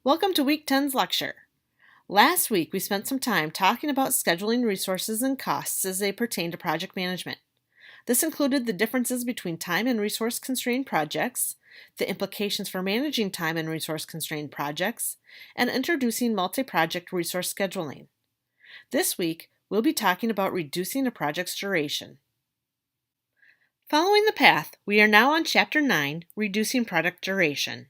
Welcome to Week 10's lecture. Last week, we spent some time talking about scheduling resources and costs as they pertain to project management. This included the differences between time and resource-constrained projects, the implications for managing time and resource-constrained projects, and introducing multi-project resource scheduling. This week, we'll be talking about reducing a project's duration. Following the path, we are now on Chapter 9, Reducing Project Duration.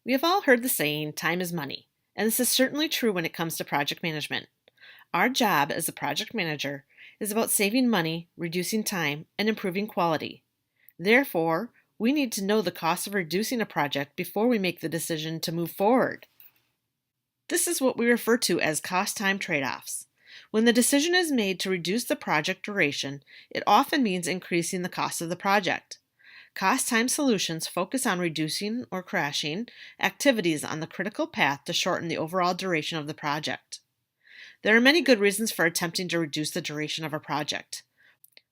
We have all heard the saying, time is money, and this is certainly true when it comes to project management. Our job as a project manager is about saving money, reducing time, and improving quality. Therefore, we need to know the cost of reducing a project before we make the decision to move forward. This is what we refer to as cost-time trade-offs. When the decision is made to reduce the project duration, it often means increasing the cost of the project. Cost-time solutions focus on reducing or crashing activities on the critical path to shorten the overall duration of the project. There are many good reasons for attempting to reduce the duration of a project.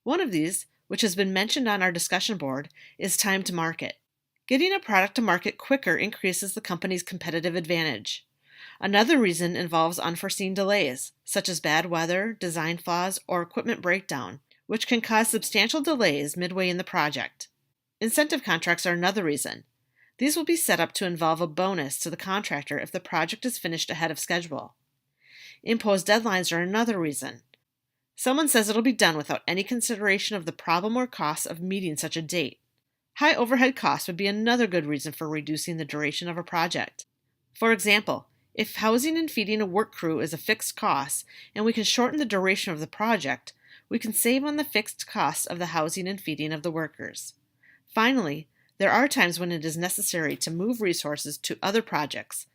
One of these, which has been mentioned on our discussion board, is time to market. Getting a product to market quicker increases the company's competitive advantage. Another reason involves unforeseen delays, such as bad weather, design flaws, or equipment breakdown, which can cause substantial delays midway in the project. Incentive contracts are another reason. These will be set up to involve a bonus to the contractor if the project is finished ahead of schedule. Imposed deadlines are another reason. Someone says it'll be done without any consideration of the problem or cost of meeting such a date. High overhead costs would be another good reason for reducing the duration of a project. For example, if housing and feeding a work crew is a fixed cost and we can shorten the duration of the project, we can save on the fixed cost of the housing and feeding of the workers. Finally, there are times when it is necessary to move resources to other projects.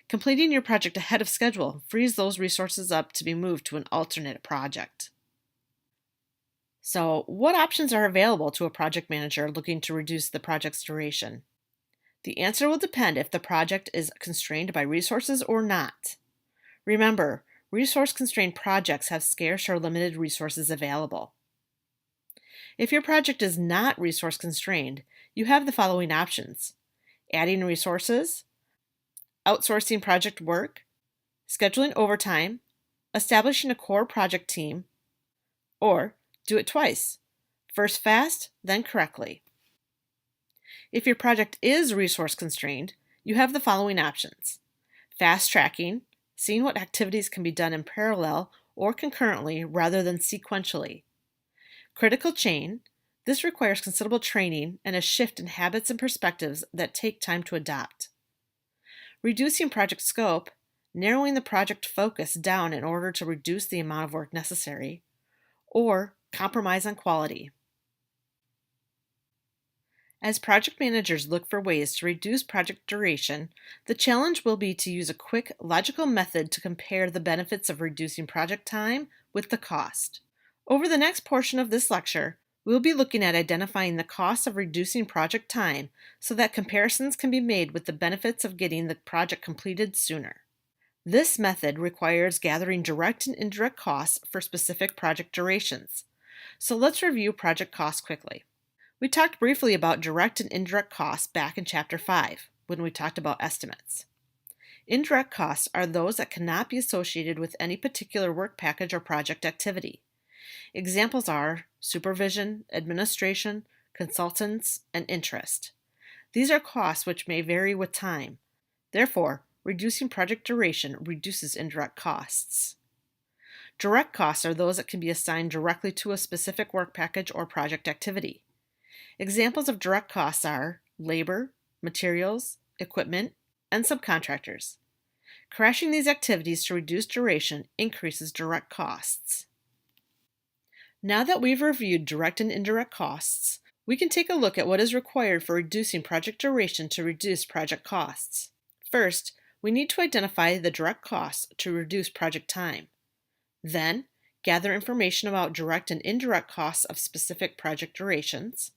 Completing your project ahead of schedule frees those resources up to be moved to an alternate project. So, what options are available to a project manager looking to reduce the project's duration? The answer will depend if the project is constrained by resources or not. Remember, resource-constrained projects have scarce or limited resources available. If your project is not resource constrained, you have the following options: adding resources, outsourcing project work, scheduling overtime, establishing a core project team, or do it twice, first fast, then correctly. If your project is resource constrained, you have the following options: fast tracking, seeing what activities can be done in parallel or concurrently rather than sequentially. Critical chain. This requires considerable training and a shift in habits and perspectives that take time to adopt. Reducing project scope. Narrowing the project focus down in order to reduce the amount of work necessary. Or compromise on quality. As project managers look for ways to reduce project duration, the challenge will be to use a quick, logical method to compare the benefits of reducing project time with the cost. Over the next portion of this lecture, we'll be looking at identifying the costs of reducing project time so that comparisons can be made with the benefits of getting the project completed sooner. This method requires gathering direct and indirect costs for specific project durations. So let's review project costs quickly. We talked briefly about direct and indirect costs back in Chapter 5 when we talked about estimates. Indirect costs are those that cannot be associated with any particular work package or project activity. Examples are supervision, administration, consultants, and interest. These are costs which may vary with time. Therefore, reducing project duration reduces indirect costs. Direct costs are those that can be assigned directly to a specific work package or project activity. Examples of direct costs are labor, materials, equipment, and subcontractors. Crashing these activities to reduce duration increases direct costs. Now that we've reviewed direct and indirect costs, we can take a look at what is required for reducing project duration to reduce project costs. First, we need to identify the direct costs to reduce project time. Then, gather information about direct and indirect costs of specific project durations.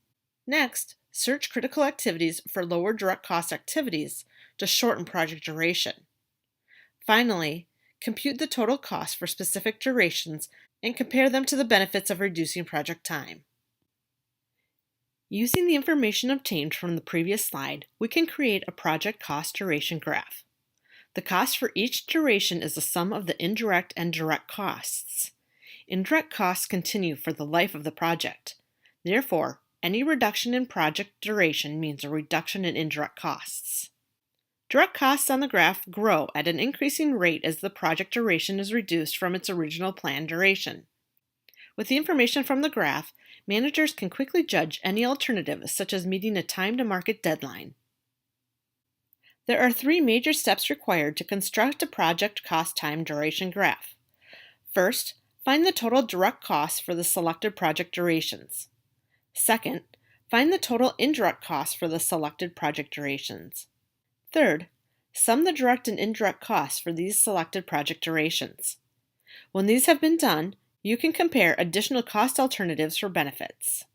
Next, search critical activities for lower direct cost activities to shorten project duration. Finally, compute the total cost for specific durations and compare them to the benefits of reducing project time. Using the information obtained from the previous slide, we can create a project cost duration graph. The cost for each duration is the sum of the indirect and direct costs. Indirect costs continue for the life of the project. Therefore, any reduction in project duration means a reduction in indirect costs. Direct costs on the graph grow at an increasing rate as the project duration is reduced from its original planned duration. With the information from the graph, managers can quickly judge any alternative, such as meeting a time-to-market deadline. There are 3 major steps required to construct a project cost time duration graph. First, find the total direct costs for the selected project durations. Second, find the total indirect costs for the selected project durations. Third, sum the direct and indirect costs for these selected project durations. When these have been done, you can compare additional cost alternatives for benefits.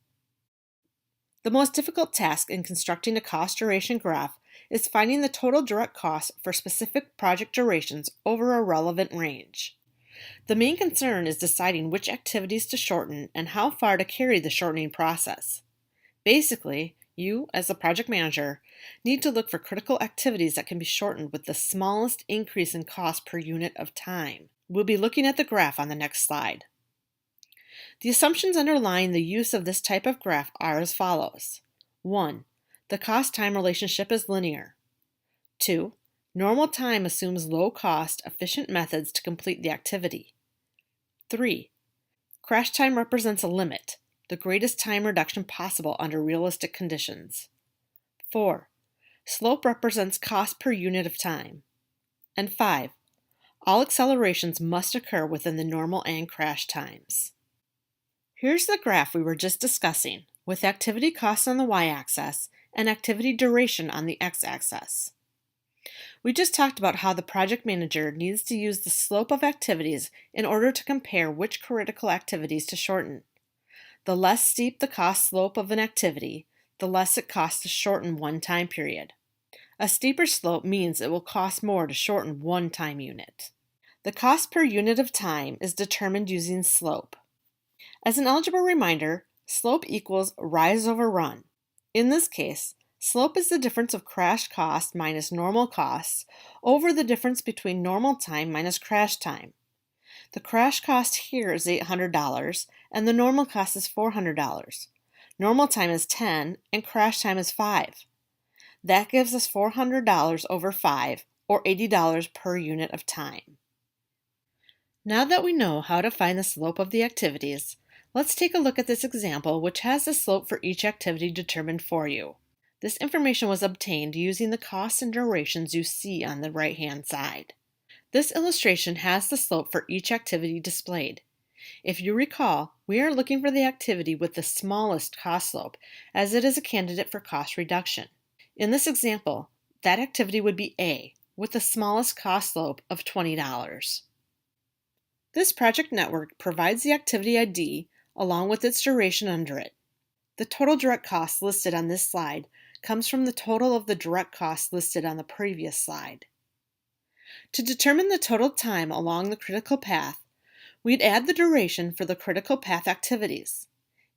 The most difficult task in constructing a cost duration graph is finding the total direct costs for specific project durations over a relevant range. The main concern is deciding which activities to shorten and how far to carry the shortening process. Basically, you, as a project manager, need to look for critical activities that can be shortened with the smallest increase in cost per unit of time. We'll be looking at the graph on the next slide. The assumptions underlying the use of this type of graph are as follows. 1. The cost-time relationship is linear. 2. Normal time assumes low-cost, efficient methods to complete the activity. 3. Crash time represents a limit, the greatest time reduction possible under realistic conditions. 4. Slope represents cost per unit of time. And 5. All accelerations must occur within the normal and crash times. Here's the graph we were just discussing, with activity costs on the y-axis and activity duration on the x-axis. We just talked about how the project manager needs to use the slope of activities in order to compare which critical activities to shorten. The less steep the cost slope of an activity, the less it costs to shorten one time period. A steeper slope means it will cost more to shorten one time unit. The cost per unit of time is determined using slope. As an algebra reminder, slope equals rise over run. In this case, slope is the difference of crash cost minus normal costs over the difference between normal time minus crash time. The crash cost here is $800 and the normal cost is $400. Normal time is 10 and crash time is 5. That gives us $400 over 5 or $80 per unit of time. Now that we know how to find the slope of the activities, let's take a look at this example which has the slope for each activity determined for you. This information was obtained using the costs and durations you see on the right-hand side. This illustration has the slope for each activity displayed. If you recall, we are looking for the activity with the smallest cost slope, as it is a candidate for cost reduction. In this example, that activity would be A, with the smallest cost slope of $20. This project network provides the activity ID along with its duration under it. The total direct cost listed on this slide comes from the total of the direct costs listed on the previous slide. To determine the total time along the critical path, we'd add the duration for the critical path activities.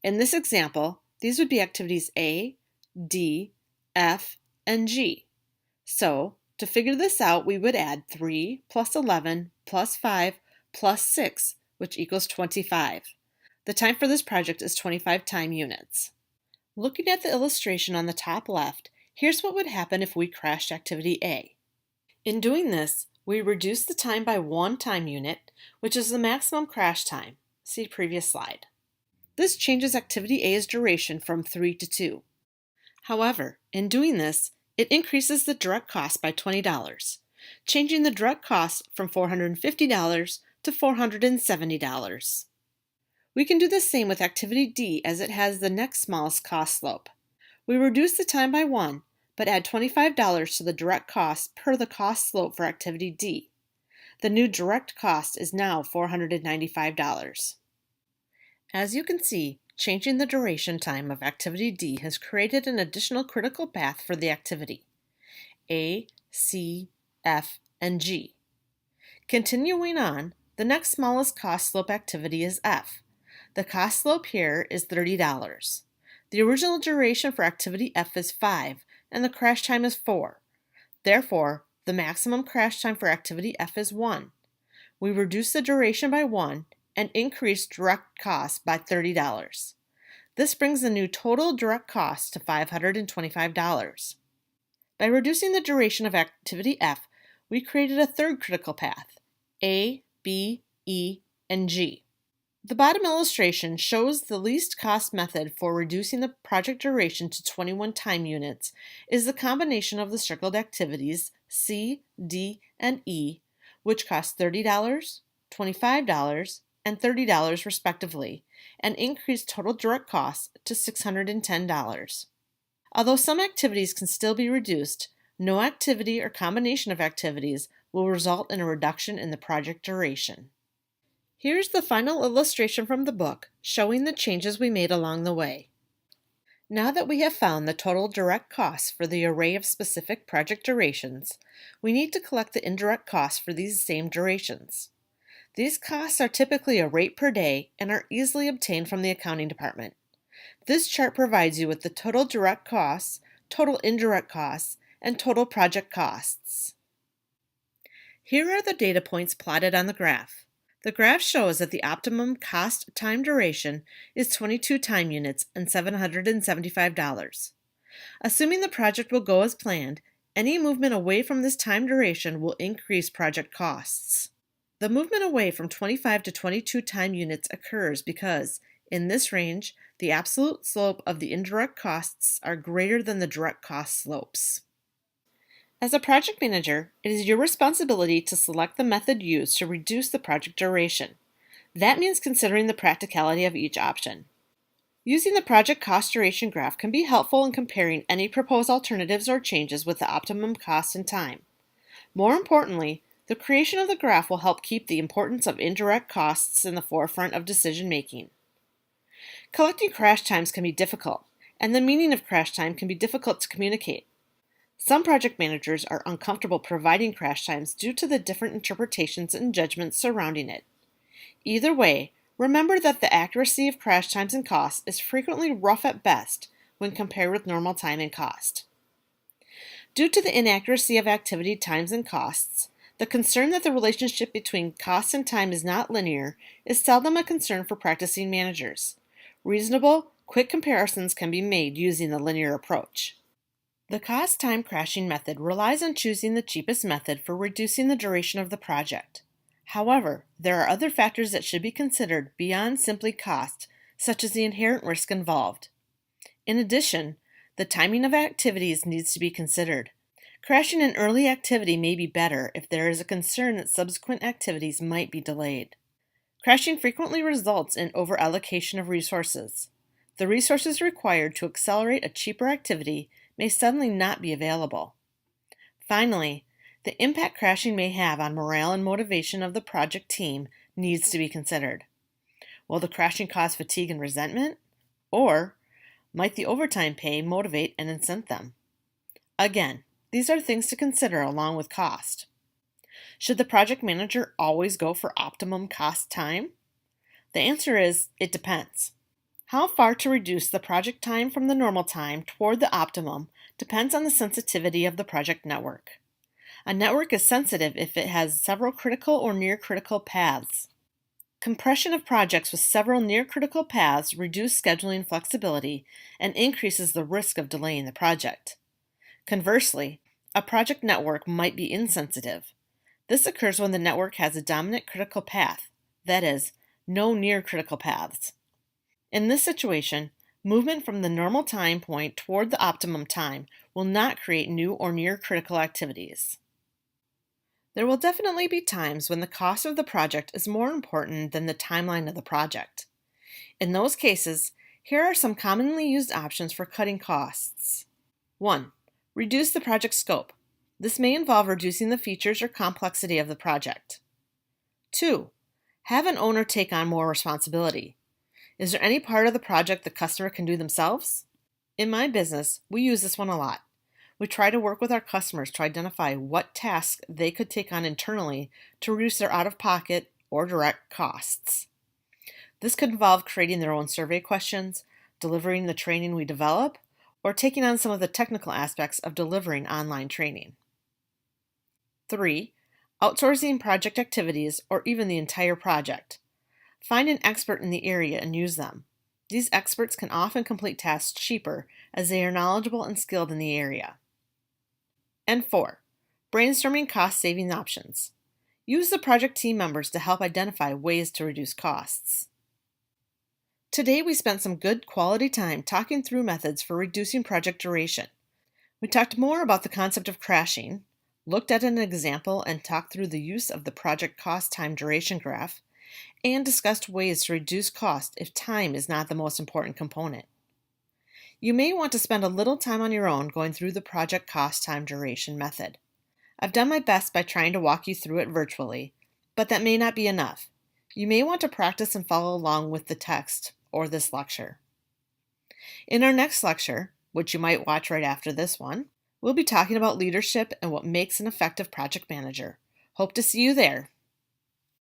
In this example, these would be activities A, D, F, and G. So, to figure this out, we would add 3 plus 11 plus 5 plus 6, which equals 25. The time for this project is 25 time units. Looking at the illustration on the top left, here's what would happen if we crashed activity A. In doing this, we reduce the time by 1 time unit, which is the maximum crash time. See previous slide. This changes activity A's duration from 3 to 2. However, in doing this, it increases the direct cost by $20, changing the direct cost from $450 to $470. We can do the same with activity D as it has the next smallest cost slope. We reduce the time by 1, but add $25 to the direct cost per the cost slope for activity D. The new direct cost is now $495. As you can see, changing the duration time of activity D has created an additional critical path for the activity A, C, F, and G. Continuing on, the next smallest cost slope activity is F. The cost slope here is $30. The original duration for activity F is 5, and the crash time is 4. Therefore, the maximum crash time for activity F is 1. We reduce the duration by 1 and increase direct costs by $30. This brings the new total direct cost to $525. By reducing the duration of activity F, we created a third critical path, A, B, E, and G. The bottom illustration shows the least cost method for reducing the project duration to 21 time units is the combination of the circled activities C, D, and E, which cost $30, $25, and $30 respectively, and increase total direct costs to $610. Although some activities can still be reduced, no activity or combination of activities will result in a reduction in the project duration. Here's the final illustration from the book showing the changes we made along the way. Now that we have found the total direct costs for the array of specific project durations, we need to collect the indirect costs for these same durations. These costs are typically a rate per day and are easily obtained from the accounting department. This chart provides you with the total direct costs, total indirect costs, and total project costs. Here are the data points plotted on the graph. The graph shows that the optimum cost time duration is 22 time units and $775. Assuming the project will go as planned, any movement away from this time duration will increase project costs. The movement away from 25 to 22 time units occurs because, in this range, the absolute slope of the indirect costs are greater than the direct cost slopes. As a project manager, it is your responsibility to select the method used to reduce the project duration. That means considering the practicality of each option. Using the project cost duration graph can be helpful in comparing any proposed alternatives or changes with the optimum cost and time. More importantly, the creation of the graph will help keep the importance of indirect costs in the forefront of decision making. Collecting crash times can be difficult, and the meaning of crash time can be difficult to communicate. Some project managers are uncomfortable providing crash times due to the different interpretations and judgments surrounding it. Either way, remember that the accuracy of crash times and costs is frequently rough at best when compared with normal time and cost. Due to the inaccuracy of activity times and costs, the concern that the relationship between cost and time is not linear is seldom a concern for practicing managers. Reasonable, quick comparisons can be made using the linear approach. The cost-time crashing method relies on choosing the cheapest method for reducing the duration of the project. However, there are other factors that should be considered beyond simply cost, such as the inherent risk involved. In addition, the timing of activities needs to be considered. Crashing an early activity may be better if there is a concern that subsequent activities might be delayed. Crashing frequently results in overallocation of resources. The resources required to accelerate a cheaper activity may suddenly not be available. Finally, the impact crashing may have on morale and motivation of the project team needs to be considered. Will the crashing cause fatigue and resentment? Or might the overtime pay motivate and incent them? Again, these are things to consider along with cost. Should the project manager always go for optimum cost time? The answer is, it depends. How far to reduce the project time from the normal time toward the optimum depends on the sensitivity of the project network. A network is sensitive if it has several critical or near-critical paths. Compression of projects with several near-critical paths reduces scheduling flexibility and increases the risk of delaying the project. Conversely, a project network might be insensitive. This occurs when the network has a dominant critical path, that is, no near-critical paths. In this situation, movement from the normal time point toward the optimum time will not create new or near-critical activities. There will definitely be times when the cost of the project is more important than the timeline of the project. In those cases, here are some commonly used options for cutting costs. 1. Reduce the project scope. This may involve reducing the features or complexity of the project. 2. Have an owner take on more responsibility. Is there any part of the project the customer can do themselves? In my business, we use this one a lot. We try to work with our customers to identify what tasks they could take on internally to reduce their out-of-pocket or direct costs. This could involve creating their own survey questions, delivering the training we develop, or taking on some of the technical aspects of delivering online training. 3. Outsourcing project activities or even the entire project. Find an expert in the area and use them. These experts can often complete tasks cheaper as they are knowledgeable and skilled in the area. And 4. Brainstorming cost-saving options. Use the project team members to help identify ways to reduce costs. Today we spent some good quality time talking through methods for reducing project duration. We talked more about the concept of crashing, looked at an example and talked through the use of the project cost time duration graph, and discussed ways to reduce cost if time is not the most important component. You may want to spend a little time on your own going through the project cost time duration method. I've done my best by trying to walk you through it virtually, but that may not be enough. You may want to practice and follow along with the text or this lecture. In our next lecture, which you might watch right after this one, we'll be talking about leadership and what makes an effective project manager. Hope to see you there.